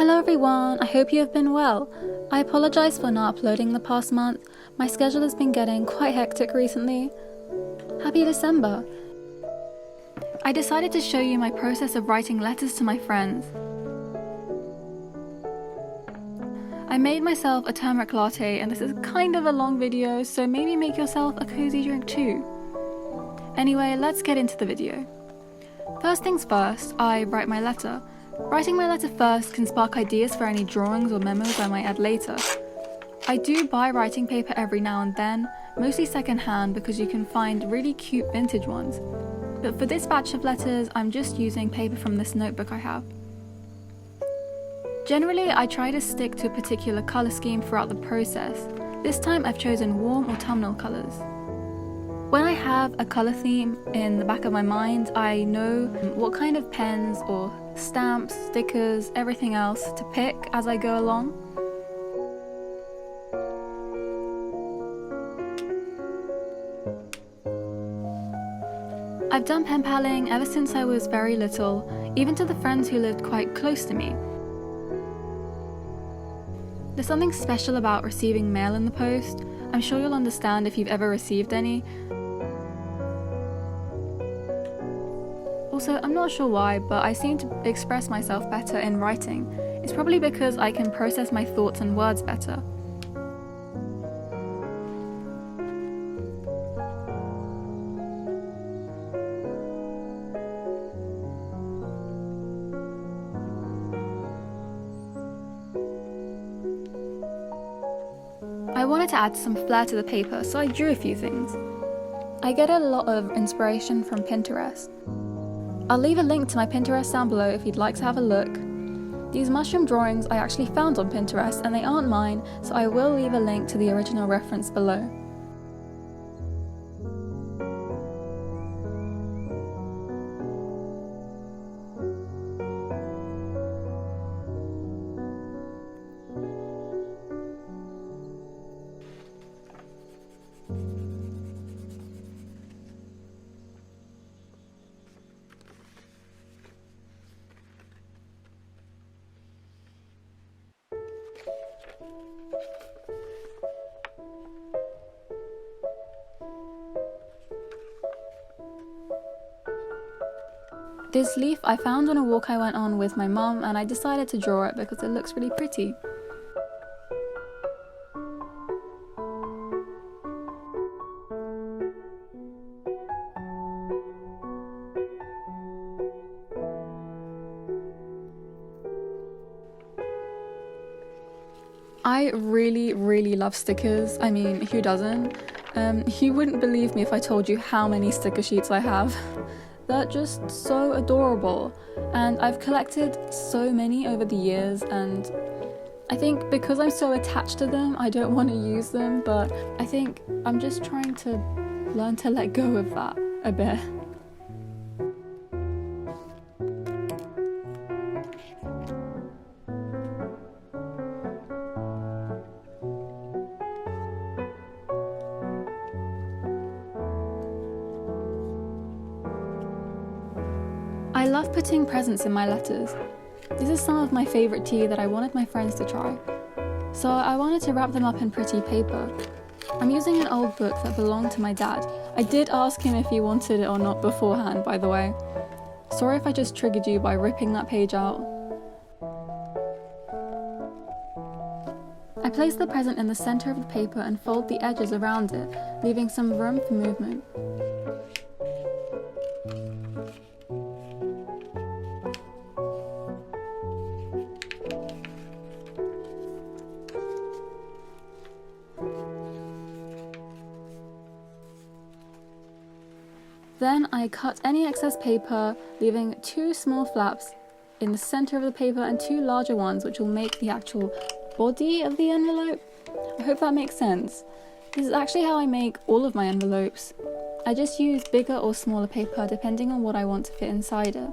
Hello everyone, I hope you have been well. I apologize for not uploading the past month. My schedule has been getting quite hectic recently. Happy December! I decided to show you my process of writing letters to my friends. I made myself a turmeric latte and this is kind of a long video, so maybe make yourself a cozy drink too. Anyway, let's get into the video. First things first, I write my letter. Writing my letter first can spark ideas for any drawings or memos I might add later. I do buy writing paper every now and then, mostly secondhand because you can find really cute vintage ones. But for this batch of letters, I'm just using paper from this notebook I have. Generally, I try to stick to a particular colour scheme throughout the process. This time I've chosen warm autumnal colours. When I have a colour theme in the back of my mind, I know what kind of pens or stamps, stickers, everything else to pick as I go along. I've done pen paling ever since I was very little, even to the friends who lived quite close to me. There's something special about receiving mail in the post. I'm sure you'll understand if you've ever received any. Also, I'm not sure why, but I seem to express myself better in writing. It's probably because I can process my thoughts and words better. I wanted to add some flair to the paper, so I drew a few things. I get a lot of inspiration from Pinterest. I'll leave a link to my Pinterest down below if you'd like to have a look. These mushroom drawings I actually found on Pinterest and they aren't mine, so I will leave a link to the original reference below. This leaf I found on a walk I went on with my mum and I decided to draw it because it looks really pretty. I really love stickers. I mean, who doesn't? You wouldn't believe me if I told you how many sticker sheets I have. They're just so adorable, and I've collected so many over the years, and I think because I'm so attached to them, I don't want to use them, but I think I'm just trying to learn to let go of that a bit. I love putting presents in my letters. This is some of my favourite tea that I wanted my friends to try. So I wanted to wrap them up in pretty paper. I'm using an old book that belonged to my dad. I did ask him if he wanted it or not beforehand, by the way. Sorry if I just triggered you by ripping that page out. I place the present in the centre of the paper and fold the edges around it, leaving some room for movement. Then I cut any excess paper, leaving 2 small flaps in the center of the paper and 2 larger ones which will make the actual body of the envelope. I hope that makes sense. This is actually how I make all of my envelopes. I just use bigger or smaller paper depending on what I want to fit inside it.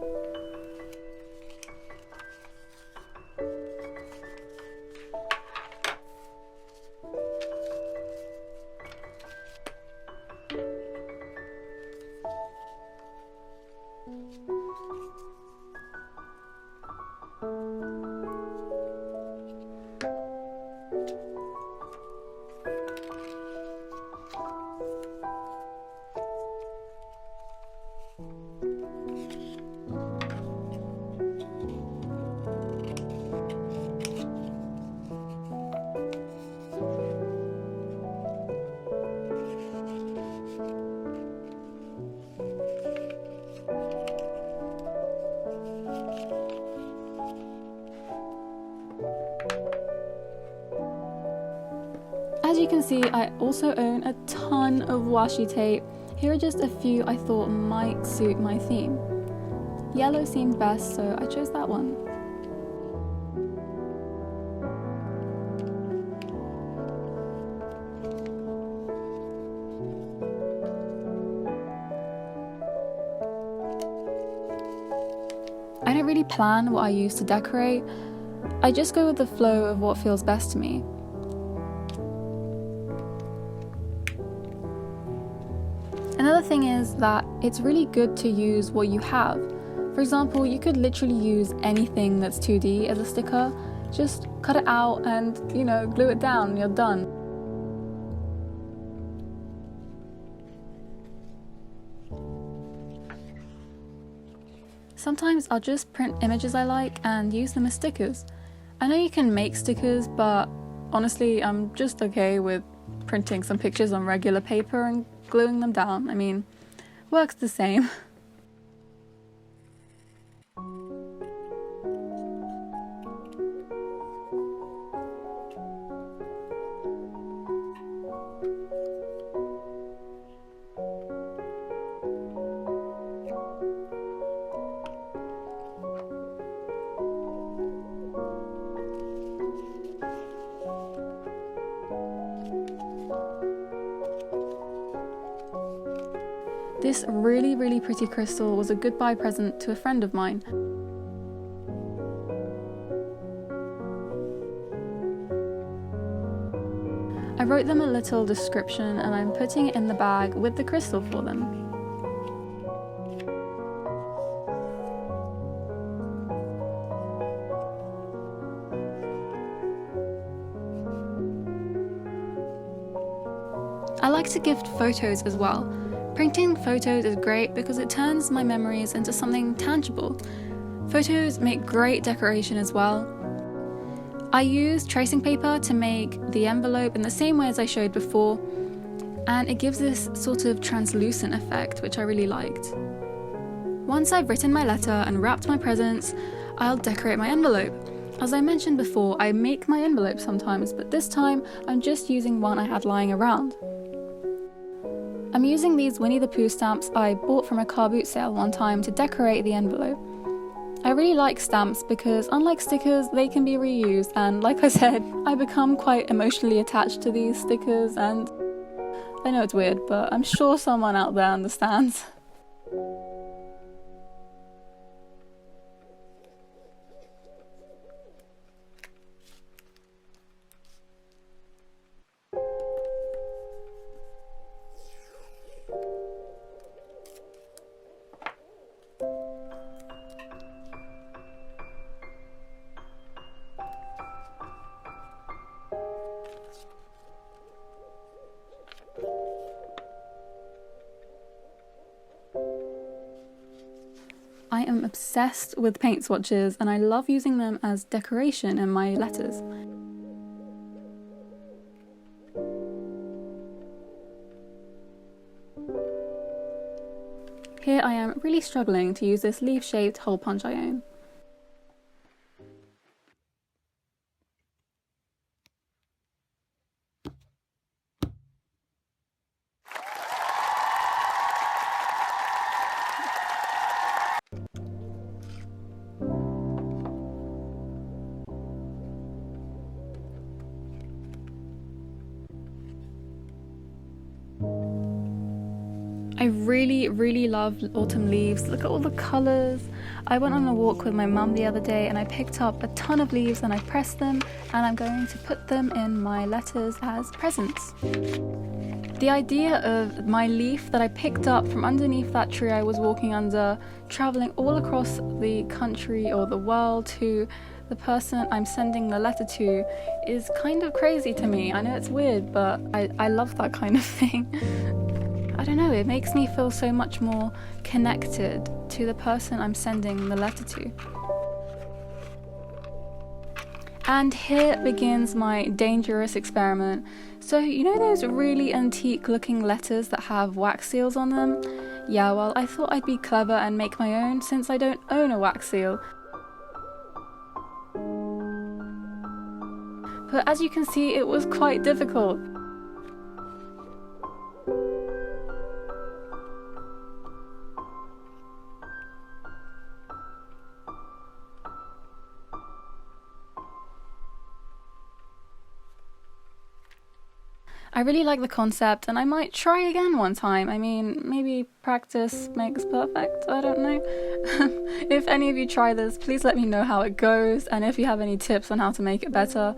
As you can see, I also own a ton of washi tape. Here are just a few I thought might suit my theme. Yellow seemed best, so I chose that one. I don't really plan what I use to decorate. I just go with the flow of what feels best to me. Another thing is that it's really good to use what you have. For example, you could literally use anything that's 2D as a sticker. Just cut it out and, glue it down and you're done. Sometimes I'll just print images I like and use them as stickers. I know you can make stickers, but honestly, I'm just okay with printing some pictures on regular paper and gluing them down. I mean, works the same. This really pretty crystal was a goodbye present to a friend of mine. I wrote them a little description and I'm putting it in the bag with the crystal for them. I like to gift photos as well. Printing photos is great because it turns my memories into something tangible. Photos make great decoration as well. I used tracing paper to make the envelope in the same way as I showed before, and it gives this sort of translucent effect, which I really liked. Once I've written my letter and wrapped my presents, I'll decorate my envelope. As I mentioned before, I make my envelope sometimes, but this time I'm just using one I had lying around. I'm using these Winnie the Pooh stamps I bought from a car boot sale one time to decorate the envelope. I really like stamps because unlike stickers, they can be reused, and like I said, I become quite emotionally attached to these stickers, and I know it's weird, but I'm sure someone out there understands. I am obsessed with paint swatches and I love using them as decoration in my letters. Here I am really struggling to use this leaf-shaped hole punch I own. I really love autumn leaves. Look at all the colours. I went on a walk with my mum the other day and I picked up a ton of leaves and I pressed them and I'm going to put them in my letters as presents. The idea of my leaf that I picked up from underneath that tree I was walking under, travelling all across the country or the world to the person I'm sending the letter to is kind of crazy to me. I know it's weird, but I love that kind of thing. I don't know, it makes me feel so much more connected to the person I'm sending the letter to. And here begins my dangerous experiment. So you know those really antique looking letters that have wax seals on them? Yeah, well, I thought I'd be clever and make my own since I don't own a wax seal. But as you can see, it was quite difficult. I really like the concept and I might try again one time. I mean, maybe practice makes perfect, I don't know. If any of you try this, please let me know how it goes and if you have any tips on how to make it better.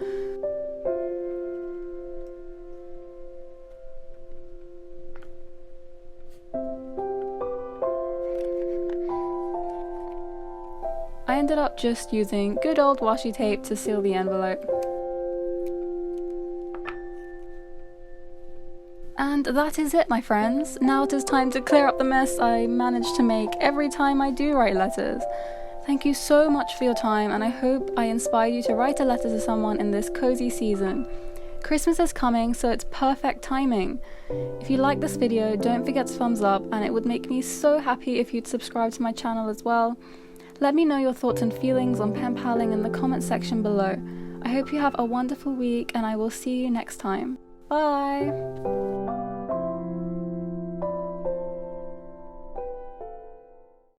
I ended up just using good old washi tape to seal the envelope. And that is it, my friends. Now it is time to clear up the mess I managed to make every time I do write letters. Thank you so much for your time, and I hope I inspire you to write a letter to someone in this cozy season. Christmas is coming, so it's perfect timing. If you like this video, don't forget to thumbs up, and it would make me so happy if you'd subscribe to my channel as well. Let me know your thoughts and feelings on pen paling in the comment section below. I hope you have a wonderful week, and I will see you next time. Bye!